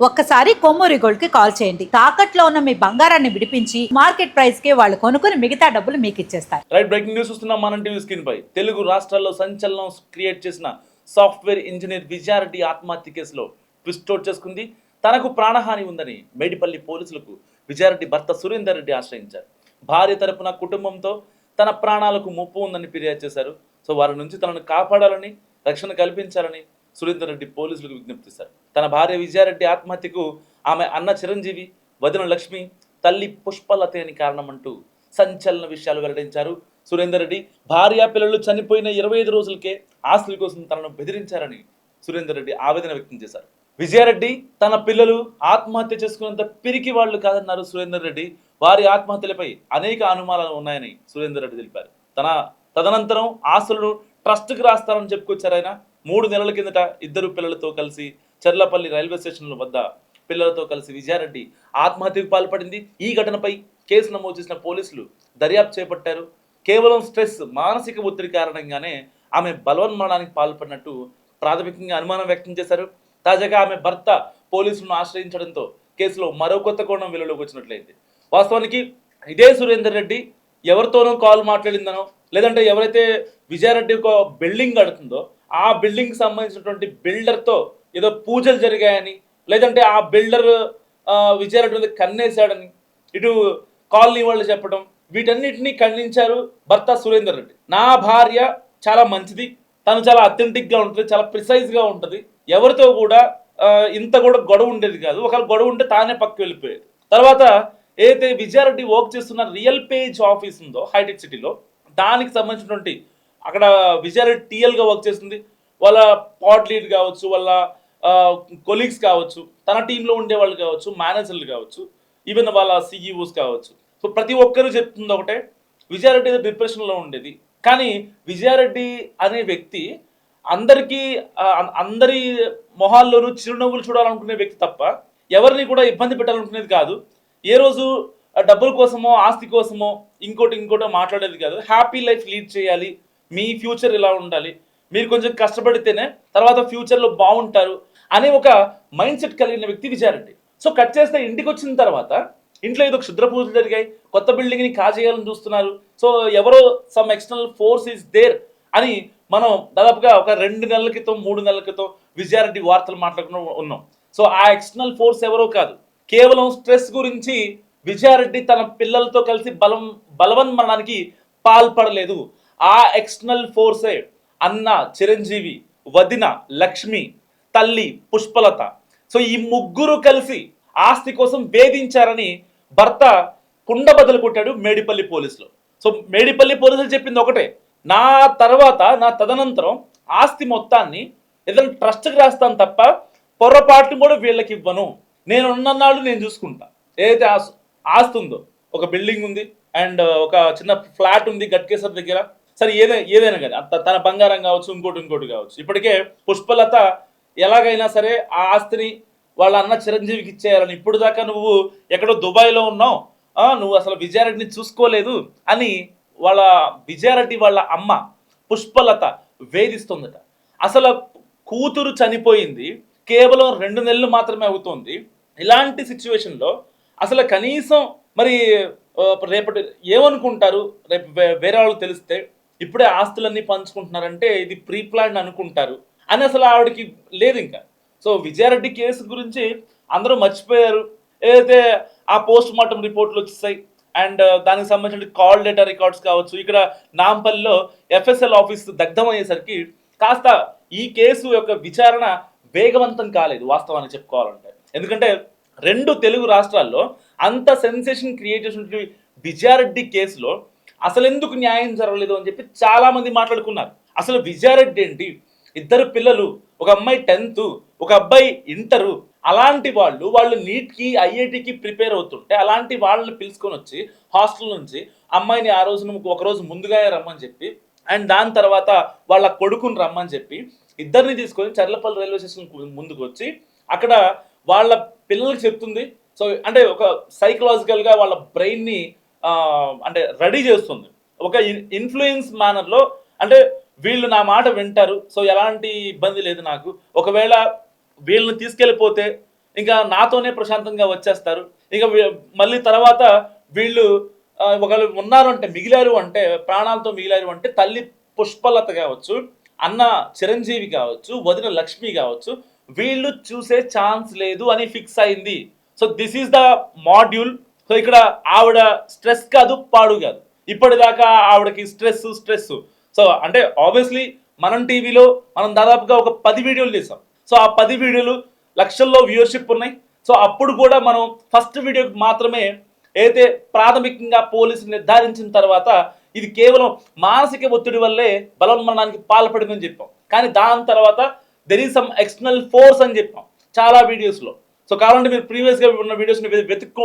ఒక్కసారి కొమ్మూరి గోల్డ్ కి కాల్ చేయండి. తాకట్లో ఉన్న మీ బంగారాన్ని విడిపించి మార్కెట్ ప్రైస్ కి వాళ్ళు కొనుక్కుని మిగతా డబ్బులు మీకు ఇచ్చేస్తారు. రైట్, బ్రేకింగ్ న్యూస్ చూస్తున్నాం మనం టీవీ స్క్రీన్ పై. తెలుగు రాష్ట్రాల్లో సంచలనం క్రియేట్ చేసిన సాఫ్ట్వేర్ ఇంజనీర్ విజయారెడ్డి ఆత్మహత్య కేసులో ట్విస్ట్ చోటు చేసుకుంది. తనకు ప్రాణహాని ఉందని మేడిపల్లి పోలీసులకు విజయారెడ్డి భర్త సురేందర్ రెడ్డి ఆశ్రయించారు. భార్య తరపున కుటుంబంతో తన ప్రాణాలకు ముప్పు ఉందని ఫిర్యాదు చేశారు. సో వారి నుంచి తనను కాపాడాలని, రక్షణ కల్పించాలని సురేందర్ రెడ్డి పోలీసులకు విజ్ఞప్తి చేశారు. తన భార్య విజయారెడ్డి ఆత్మహత్యకు ఆమె అన్న చిరంజీవి, వదిన లక్ష్మి, తల్లి పుష్పలత అని కారణమంటూ సంచలన విషయాలు వెల్లడించారు. సురేందర్ రెడ్డి భార్య పిల్లలు చనిపోయిన 25 రోజులకే ఆస్తుల కోసం తనను బెదిరించారని సురేందర్ రెడ్డి ఆవేదన వ్యక్తం చేశారు. విజయారెడ్డి తన పిల్లలు ఆత్మహత్య చేసుకున్నంత పిరికి వాళ్ళు కాదన్నారు సురేందర్ రెడ్డి. వారి ఆత్మహత్యలపై అనేక అనుమానాలు ఉన్నాయని సురేందర్ రెడ్డి తెలిపారు. తదనంతరం ఆస్తులను ట్రస్ట్కి రాస్తారని చెప్పుకొచ్చారు ఆయన. 3 నెలల కిందట ఇద్దరు పిల్లలతో కలిసి చర్లపల్లి రైల్వే స్టేషన్ వద్ద పిల్లలతో కలిసి విజయారెడ్డి ఆత్మహత్యకు పాల్పడింది. ఈ ఘటనపై కేసు నమోదు చేసిన పోలీసులు దర్యాప్తు చేపట్టారు. కేవలం స్ట్రెస్, మానసిక ఒత్తిడి కారణంగానే ఆమె బలవన్మరణానికి పాల్పడినట్టు ప్రాథమికంగా అనుమానం వ్యక్తం చేశారు. తాజాగా ఆమె భర్త పోలీసులను ఆశ్రయించడంతో కేసులో మరో కొత్త కోణం వెలుగులోకి వచ్చినట్లయింది. వాస్తవానికి ఇదే సురేందర్ రెడ్డి ఎవరితోనో కాల్ మాట్లాడిందనో, లేదంటే ఎవరైతే విజయారెడ్డి ఒక బిల్డింగ్ కడుతుందో ఆ బిల్డింగ్ సంబంధించినటువంటి బిల్డర్తో ఏదో పూజలు జరిగాయని, లేదంటే ఆ బిల్డర్ విజయారెడ్డి మీద కన్నేశాడని ఇటు కాలనీ వాళ్ళు చెప్పడం, వీటన్నిటిని ఖండించారు భర్త సురేందర్ రెడ్డి. నా భార్య చాలా మంచిది, తను చాలా అథెంటిక్గా ఉంటుంది, చాలా ప్రిసైజ్గా ఉంటుంది, ఎవరితో కూడా ఇంత కూడా గొడవ ఉండేది కాదు, ఒకవేళ గొడవ ఉంటే తానే పక్కకు వెళ్ళిపోయేది. తర్వాత ఏదైతే విజయారెడ్డి వర్క్ చేస్తున్న రియల్ పేజ్ ఆఫీస్ ఉందో హైటెక్ సిటీలో, దానికి సంబంధించినటువంటి అక్కడ విజయారెడ్డి టీఎల్గా వర్క్ చేస్తుంది. వాళ్ళ పాట్ లీడ్ కావచ్చు, వాళ్ళ కొలీగ్స్ కావచ్చు, తన టీంలో ఉండే వాళ్ళు కావచ్చు, మేనేజర్లు కావచ్చు, ఈవెన్ వాళ్ళ సిఇఓస్ కావచ్చు. సో ప్రతి ఒక్కరూ చెప్తుంది ఒకటే, విజయారెడ్డి డిప్రెషన్లో ఉండేది. కానీ విజయారెడ్డి అనే వ్యక్తి అందరి మొహాల్లోనూ చిరునవ్వులు చూడాలనుకునే వ్యక్తి తప్ప ఎవరిని కూడా ఇబ్బంది పెట్టాలనుకునేది కాదు. ఏ రోజు డబ్బుల కోసమో, ఆస్తి కోసమో, ఇంకోటో మాట్లాడేది కాదు. హ్యాపీ లైఫ్ లీడ్ చేయాలి, మీ ఫ్యూచర్ ఇలా ఉండాలి, మీరు కొంచెం కష్టపడితేనే తర్వాత ఫ్యూచర్లో బాగుంటారు అనే ఒక మైండ్ సెట్ కలిగిన వ్యక్తి విజయారెడ్డి. సో కట్ చేస్తే ఇంటికి వచ్చిన తర్వాత ఇంట్లో ఏదో క్షుద్ర పూజలు జరిగాయి, కొత్త బిల్డింగ్ని కాజేయాలని చూస్తున్నారు, సో ఎవరో some external force is there అని మనం దాదాపుగా ఒక 2 నెలల క్రితం 3 నెలల క్రితం విజయారెడ్డి వార్తలు మాట్లాడుకుని ఉన్నాం. సో ఆ ఎక్స్టర్నల్ ఫోర్స్ ఎవరో కాదు, కేవలం స్ట్రెస్ గురించి విజయారెడ్డి తన పిల్లలతో కలిసి బలవన్మరణానికి పాల్పడలేదు. ఆ ఎక్స్టర్నల్ ఫోర్సే అన్న చిరంజీవి, వదిన లక్ష్మి, తల్లి పుష్పలత. సో ఈ ముగ్గురు కలిసి ఆస్తి కోసం వేధించారని భర్త కుండ బదులు కొట్టాడు మేడిపల్లి పోలీసులు. సో మేడిపల్లి పోలీసులు చెప్పింది ఒకటే, నా తదనంతరం ఆస్తి మొత్తాన్ని ఏదైనా ట్రస్ట్కి రాస్తాను తప్ప పొరపాటు కూడా వీళ్ళకి ఇవ్వను, నేను ఉన్ననాళ్ళు నేను చూసుకుంటా. ఏదైతే ఆస్తి ఉందో, ఒక బిల్డింగ్ ఉంది అండ్ ఒక చిన్న ఫ్లాట్ ఉంది గట్కేసర్ దగ్గర, సరే ఏదైనా కానీ తన బంగారం కావచ్చు, ఇంకోటి కావచ్చు. ఇప్పటికే పుష్పలత ఎలాగైనా సరే ఆ ఆస్తిని వాళ్ళ అన్న చిరంజీవికి ఇచ్చేయాలని, ఇప్పుడు దాకా నువ్వు ఎక్కడో దుబాయ్లో ఉన్నావు, నువ్వు అసలు విజయారెడ్డిని చూసుకోలేదు అని వాళ్ళ విజయారెడ్డి వాళ్ళ అమ్మ పుష్పలత వేధిస్తుందట. అసలు కూతురు చనిపోయింది కేవలం 2 నెలలు మాత్రమే అవుతుంది. ఇలాంటి సిచ్యువేషన్లో అసలు కనీసం మరి రేపటి ఏమనుకుంటారు, రేపు వేరే వాళ్ళు తెలిస్తే ఇప్పుడే ఆస్తులన్నీ పంచుకుంటున్నారంటే ఇది ప్రీ ప్లాన్ అనుకుంటారు అని అసలు ఆవిడకి లేదు ఇంకా. సో విజయారెడ్డి కేసు గురించి అందరూ మర్చిపోయారు. ఏదైతే ఆ పోస్ట్ మార్టం రిపోర్ట్లు వచ్చేసాయి అండ్ దానికి సంబంధించిన కాల్ డేటా రికార్డ్స్ కావచ్చు, ఇక్కడ నాంపల్లిలో ఎఫ్ఎస్ఎల్ ఆఫీస్ దగ్ధమయ్యేసరికి కాస్త ఈ కేసు యొక్క విచారణ వేగవంతం కాలేదు వాస్తవాన్ని చెప్పుకోవాలంటే. ఎందుకంటే 2 తెలుగు రాష్ట్రాల్లో అంత సెన్సేషన్ క్రియేట్ చేసినటువంటి విజయారెడ్డి కేసులో అసలు ఎందుకు న్యాయం జరగలేదు అని చెప్పి చాలా మంది మాట్లాడుకున్నారు. అసలు విజయారెడ్డి ఏంటి, 2 పిల్లలు, ఒక అమ్మాయి 10th, ఒక అబ్బాయి ఇంటరు, అలాంటి వాళ్ళు నీట్కి ఐఐటికి ప్రిపేర్ అవుతుంటే అలాంటి వాళ్ళని పిలుచుకొని వచ్చి హాస్టల్ నుంచి అమ్మాయిని ఆ రోజున ఒక రోజు ముందుగానే రమ్మని చెప్పి అండ్ దాని తర్వాత వాళ్ళ కొడుకుని రమ్మని చెప్పి ఇద్దరిని తీసుకొని చర్లపల్లి రైల్వే స్టేషన్ ముందుకు వచ్చి అక్కడ వాళ్ళ పిల్లలకి చెప్తుంది. సో అంటే ఒక సైకలాజికల్గా వాళ్ళ బ్రెయిన్ని అంటే రెడీ చేస్తుంది ఒక ఇన్ఫ్లుయెన్స్ మేనర్లో. అంటే వీళ్ళు నా మాట వింటారు, సో ఎలాంటి ఇబ్బంది లేదు నాకు, ఒకవేళ వీళ్ళని తీసుకెళ్ళిపోతే ఇంకా నాతోనే ప్రశాంతంగా వచ్చేస్తారు. ఇక మళ్ళీ తర్వాత వీళ్ళు ఒకవేళ ఉన్నారు అంటే, మిగిలారు అంటే, ప్రాణాలతో మిగిలారు అంటే తల్లి పుష్పలత కావచ్చు, అన్న చిరంజీవి కావచ్చు, వదిన లక్ష్మి కావచ్చు, వీళ్ళు చూసే ఛాన్స్ లేదు అని ఫిక్స్ అయింది. So this is the module. So ఇక్కడ ఆవిడ స్ట్రెస్ కాదు, పాడు కాదు. ఇప్పటిదాకా ఆవిడకి స్ట్రెస్. సో అంటే ఆబ్వియస్లీ మనం టీవీలో మనం దాదాపుగా ఒక 10 వీడియోలు చేసాం. సో ఆ 10 వీడియోలు లక్షల్లో వ్యూవర్షిప్ ఉన్నాయి. సో అప్పుడు కూడా మనం ఫస్ట్ వీడియోకి మాత్రమే అయితే ప్రాథమికంగా పోలీసులు నిర్ధారించిన తర్వాత ఇది కేవలం మానసిక ఒత్తిడి వల్లే బలవన్మరణానికి పాల్పడిందని చెప్పాం. కానీ దాని తర్వాత there is some external force అని చెప్పాం చాలా వీడియోస్లో. సో కావాలంటే మీరు ప్రీవియస్గా ఉన్న వీడియోస్ని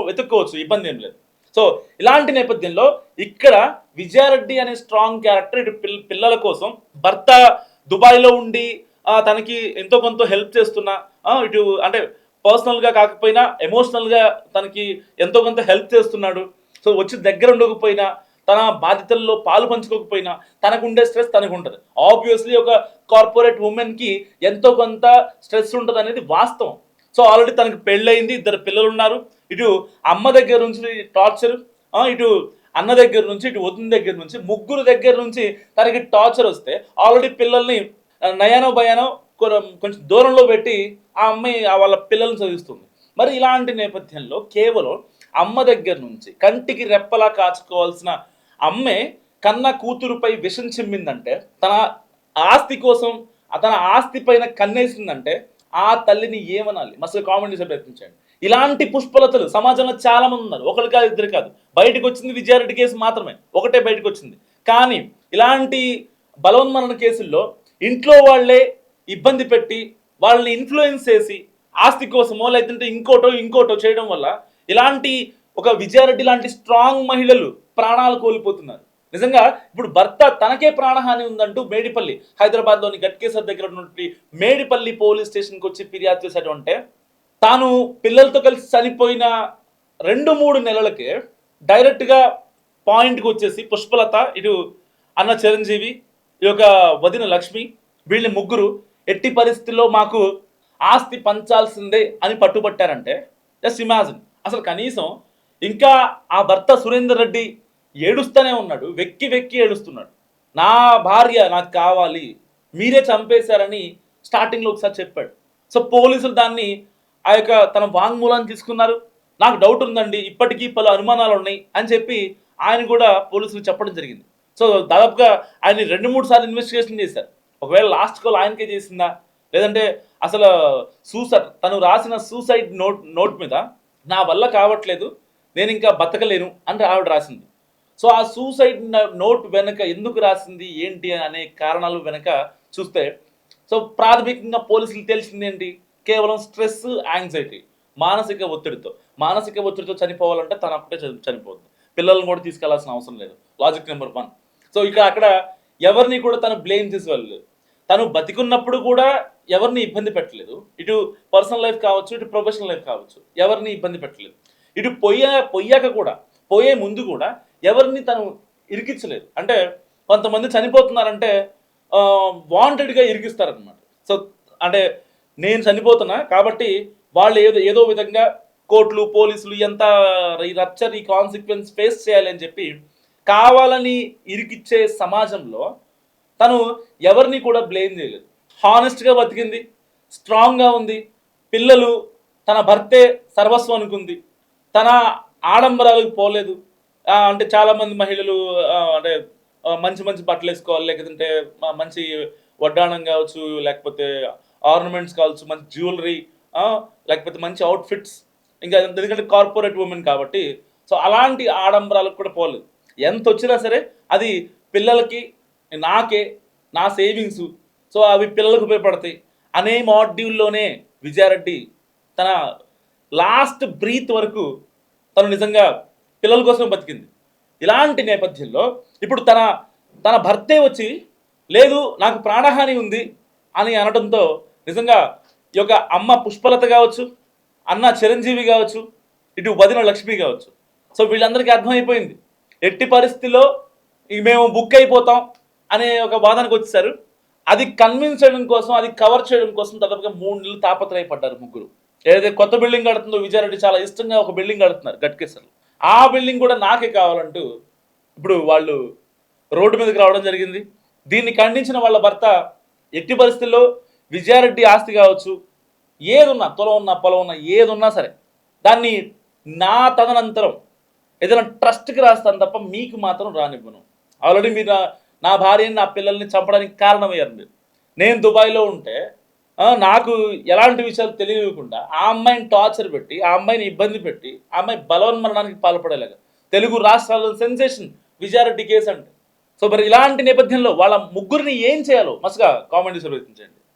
వెతుక్కోవచ్చు, ఇబ్బంది ఏం లేదు. సో ఇలాంటి నేపథ్యంలో ఇక్కడ విజయారెడ్డి అనే స్ట్రాంగ్ క్యారెక్టర్ ఇటు పిల్లల కోసం భర్త దుబాయ్లో ఉండి తనకి ఎంతో కొంత హెల్ప్ చేస్తున్నా, ఇటు అంటే పర్సనల్గా కాకపోయినా ఎమోషనల్గా తనకి ఎంతో కొంత హెల్ప్ చేస్తున్నాడు. సో వచ్చి దగ్గర ఉండకపోయినా, తన బాధ్యతల్లో పాలు పంచుకోకపోయినా తనకు ఉండే స్ట్రెస్ తనకు ఉంటుంది. ఆబ్వియస్లీ ఒక కార్పొరేట్ ఉమెన్కి ఎంతో కొంత స్ట్రెస్ ఉంటుంది అనేది వాస్తవం. సో ఆల్రెడీ తనకి పెళ్ళయింది, 2 పిల్లలు ఉన్నారు. ఇటు అమ్మ దగ్గర నుంచి టార్చర్, ఇటు అన్న దగ్గర నుంచి, ఇటు వదిన దగ్గర నుంచి, ముగ్గురు దగ్గర నుంచి తనకి టార్చర్ వస్తే ఆల్రెడీ పిల్లల్ని నయానో భయానో కొంచెం దూరంలో పెట్టి ఆ అమ్మాయి వాళ్ళ పిల్లల్ని చదివిస్తుంది. మరి ఇలాంటి నేపథ్యంలో కేవలం అమ్మ దగ్గర నుంచి కంటికి రెప్పలా కాచుకోవాల్సిన అమ్మే కన్న కూతురుపై విషం చిమ్మిందంటే, తన ఆస్తి కోసం తన ఆస్తి పైన కన్నేసిందంటే ఆ తల్లిని ఏమనాలి? మస్తు కామెంట్ చేసే ప్రయత్నించండి. ఇలాంటి పుష్పలతలు సమాజంలో చాలా మంది ఉన్నారు. ఒకరు కాదు, 2 కాదు. బయటకు వచ్చింది విజయారెడ్డి కేసు మాత్రమే, ఒకటే బయటకు వచ్చింది. కానీ ఇలాంటి బలవన్మరణ కేసుల్లో ఇంట్లో వాళ్ళే ఇబ్బంది పెట్టి వాళ్ళని ఇన్ఫ్లుయెన్స్ చేసి ఆస్తి కోసమో లేదంటే ఇంకోటో చేయడం వల్ల ఇలాంటి ఒక విజయారెడ్డి లాంటి స్ట్రాంగ్ మహిళలు ప్రాణాలు కోల్పోతున్నారు. నిజంగా ఇప్పుడు భర్త తనకే ప్రాణహాని ఉందంటూ మేడిపల్లి, హైదరాబాద్లోని గట్కేసర్ దగ్గర ఉన్నటువంటి మేడిపల్లి పోలీస్ స్టేషన్కి వచ్చి ఫిర్యాదు చేశాడు. అంటే తాను పిల్లలతో కలిసి చనిపోయిన 2-3 నెలలకే డైరెక్ట్గా పాయింట్కి వచ్చేసి పుష్పలత, ఇటు అన్న చిరంజీవి, ఈ యొక్క వదిన లక్ష్మి, వీళ్ళని ముగ్గురు ఎట్టి పరిస్థితుల్లో మాకు ఆస్తి పంచాల్సిందే అని పట్టుబట్టారంటే జస్ట్ ఇమాజిన్. అసలు కనీసం ఇంకా ఆ భర్త సురేందర్ రెడ్డి ఏడుస్తూనే ఉన్నాడు, వెక్కి ఏడుస్తున్నాడు. నా భార్య నాకు కావాలి, మీరే చంపేశారని స్టార్టింగ్లో ఒకసారి చెప్పాడు. సో పోలీసులు దాన్ని ఆ యొక్క తన వాంగ్మూలాన్ని తీసుకున్నారు. నాకు డౌట్ ఉందండి, ఇప్పటికీ పలు అనుమానాలు ఉన్నాయి అని చెప్పి ఆయన కూడా పోలీసులు చెప్పడం జరిగింది. సో దాదాపుగా ఆయన 2-3 సార్లు ఇన్వెస్టిగేషన్ చేశారు. ఒకవేళ లాస్ట్ కాల్ ఆయనకే చేసిందా, లేదంటే అసలు తను రాసిన సూసైడ్ నోట్ మీద నా వల్ల కావట్లేదు, నేను ఇంకా బతకలేను అని ఆవిడ రాసింది. సో ఆ సూసైడ్ నోట్ వెనక ఎందుకు రాసింది ఏంటి అనే కారణాలు వెనక చూస్తే, సో ప్రాథమికంగా పోలీసులు తెలిసింది ఏంటి? కేవలం స్ట్రెస్, యాంగ్జైటీ, మానసిక ఒత్తిడితో చనిపోవాలంటే తను అప్పుడే చనిపోద్ది. పిల్లల్ని కూడా తీసుకెళ్లాల్సిన అవసరం లేదు. Logic number 1. సో అక్కడ ఎవరిని కూడా తను బ్లేమ్ చేసి వెళ్ళలేదు. తను బతికున్నప్పుడు కూడా ఎవరిని ఇబ్బంది పెట్టలేదు. ఇటు పర్సనల్ లైఫ్ కావచ్చు, ఇటు ప్రొఫెషనల్ లైఫ్ కావచ్చు, ఎవరిని ఇబ్బంది పెట్టలేదు. ఇటు పోయాక కూడా, పోయే ముందు కూడా ఎవరిని తను ఇరికించలేదు. అంటే కొంతమంది చనిపోతున్నారంటే వాంటెడ్గా ఇరికిస్తారనమాట. సో అంటే నేను చనిపోతున్నా కాబట్టి వాళ్ళు ఏదో విధంగా కోర్టులు, పోలీసులు ఎంత ఈ కాన్సిక్వెన్స్ ఫేస్ చేయాలి అని చెప్పి కావాలని ఇరికిచ్చే సమాజంలో తను ఎవరిని కూడా బ్లేమ్ చేయలేదు. హానెస్ట్గా బతికింది, స్ట్రాంగ్గా ఉంది. పిల్లలు, తన భర్తే సర్వస్వం అనుకుంది. తన ఆడంబరాలకు పోలేదు. అంటే చాలామంది మహిళలు అంటే మంచి బట్టలు వేసుకోవాలి, లేకపోతే మంచి వడ్డాణం కావచ్చు, లేకపోతే ఆర్నమెంట్స్ కావచ్చు, మంచి జ్యువెలరీ, లేకపోతే మంచి అవుట్ఫిట్స్, ఇంకా ఎందుకంటే కార్పొరేట్ ఉమెన్ కాబట్టి సో అలాంటి ఆడంబరాలకు కూడా పోలేదు. ఎంత వచ్చినా సరే అది పిల్లలకి, నాకే, నా సేవింగ్స్, సో అవి పిల్లలకు ఉపయోగపడతాయి అనే మాడ్యూల్లోనే విజయారెడ్డి తన లాస్ట్ బ్రీత్ వరకు తను నిజంగా పిల్లల కోసం బతికింది. ఇలాంటి నేపథ్యంలో ఇప్పుడు తన భర్తే వచ్చి లేదు నాకు ప్రాణహాని ఉంది అని అనడంతో నిజంగా ఈ యొక్క అమ్మ పుష్పలత కావచ్చు, అన్న చిరంజీవి కావచ్చు, ఇటు వదిన లక్ష్మి కావచ్చు, సో వీళ్ళందరికీ అర్థమైపోయింది ఎట్టి పరిస్థితిలో మేము బుక్ అయిపోతాం అనే ఒక వాదనకు వచ్చేసారు. అది కన్విన్స్ చేయడం కోసం, అది కవర్ చేయడం కోసం దాదాపుగా 3 నెలలు తాపత్రయపడ్డారు ముగ్గురు. ఏదైతే కొత్త బిల్డింగ్ కడుతుందో విజయారెడ్డి చాలా ఇష్టంగా ఒక బిల్డింగ్ కడుతున్నారు గట్కేసర్లు, ఆ బిల్డింగ్ కూడా నాకే కావాలంటూ ఇప్పుడు వాళ్ళు రోడ్డు మీదకి రావడం జరిగింది. దీన్ని ఖండించిన వాళ్ళ భర్త ఎట్టి పరిస్థితుల్లో విజయారెడ్డి ఆస్తి కావచ్చు, ఏదున్నా తులం ఉన్నా పొలం ఉన్నా ఏదున్నా సరే దాన్ని నా తదనంతరం ఏదైనా ట్రస్ట్కి రాస్తాను తప్ప మీకు మాత్రం రానివ్వను. ఆల్రెడీ మీరు నా భార్యని నా పిల్లల్ని చంపడానికి కారణమయ్యారు మీరు. నేను దుబాయ్లో ఉంటే నాకు ఎలాంటి విషయాలు తెలియకుండా ఆ అమ్మాయిని టార్చర్ పెట్టి, ఆ అమ్మాయిని ఇబ్బంది పెట్టి, ఆ అమ్మాయి బలవన్మరణానికి పాల్పడేలాగా తెలుగు రాష్ట్రాల్లో సెన్సేషన్ విజయారెడ్డి కేసు అంటే. సో మరి ఇలాంటి నేపథ్యంలో వాళ్ళ ముగ్గురిని ఏం చేయాలో మస్తుగా కామెంట్ చేసి ప్రయత్నించండి.